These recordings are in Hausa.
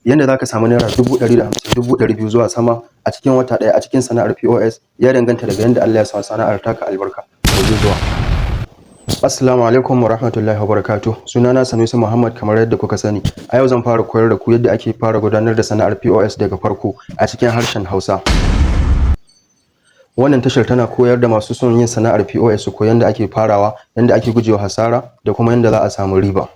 yanda zaka samu naira 150,000, 200,000 zuwa sama a cikin wata ɗaya a cikin sana'ar POS ya danganta daga yanda Allah ya sa sana'ar taka albarka. Zuwa. Assalamu alaikum wa rahmatullahi wa barakatuh. Sunana Sanusi Muhammad kamar yadda kuka sani. A yau zan fara koyar da ku yadda ake fara gudanar da sana'ar POS daga farko a cikin harshen Hausa. Wannan tashar tana koyar da masu son yin sana'ar POS su koyi yadda ake farawa, yadda ake gujewa hasara da kuma yadda za a samu riba.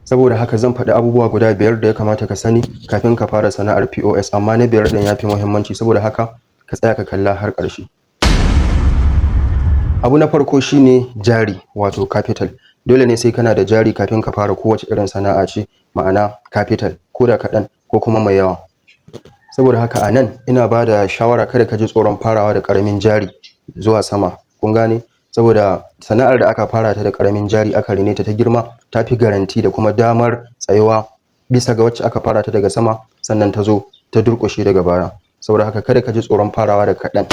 Saboda haka zan faɗi abubuwa guda 5 da ya kamata ka sani kafin ka fara sana'ar POS, amma na 5 ɗin ya fi muhimmanci, saboda haka ka tsaya ka kalla har ƙarshe. Abu na farko shine jari, wato capital. Dole ne sai kana da jari kafin ka fara kowace irin sana'a ce, ma'ana capital, ko da kaɗan ko kuma mai yawa. Saboda haka a nan ina ba da shawara kada ka ji tsoron farawa da ƙaramin jari zuwa sama. Kun gane? Saboda sana'ar da aka fara ta da ƙaramin jari aka rene ta girma ta fi garanti da kuma damar tsayuwa bisa ga wacce aka fara ta daga sama sannan ta zo ta durƙushe daga baya. Saboda haka kada ka ji tsoron farawa da kaɗan.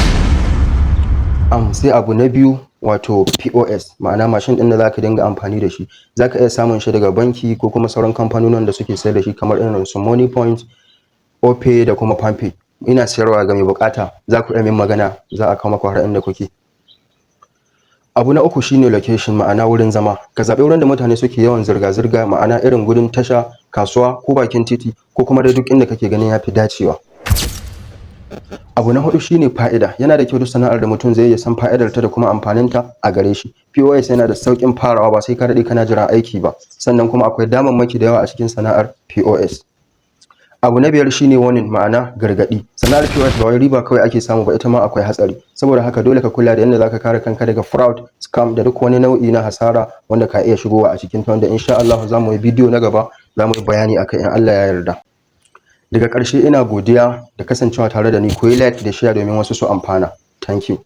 Sai abu na biyu, wato POS, ma'ana mashin ɗin da za ka dinga amfani da shi. Za ka iya samun shi daga banki ko kuma sauran kamfanonin da suke sayar da shi kamar irin su Money Point, Opay da kuma Palmpay. Ina sayarwa ga mai bukata, za ku iya min magana za a kawo maku har inda kuke. Abu na uku shine location, ma'ana wurin zama. Ka zaɓi wurin da mutane suke yawan zirga-zirga, ma'ana irin gudun tasha, kasuwa ko bakin titi ko kuma da duk inda kake ganin yafi dacewa. Abu na hudu shine fa'ida. Yana da kyau duk sana'ar da mutum zai yi san fa'idar ta da kuma amfanin ta a gare shi. POS yana da sauƙin farawa, ba sai ka daɗe kana jira aiki ba. Sannan kuma akwai damammaki da yawa a cikin sana'ar POS. Abu na 5 shine warning, ma'ana gargadi. Sana'ar POS ba wai riba kawai ake samu ba, ita ma akwai hatsari. Saboda haka dole ka kula da yadda zaka kare kanka daga fraud, scam da duk wani nau'i na hasara wanda ka iya shigowa a cikin ta, wanda insha Allah za mu yi bidiyo na gaba za mu yi bayani akai in Allah ya yarda. Daga ƙarshe ina godiya da kasancewa tare da ni. Ku yi like da share domin wasu su amfana. Thank you.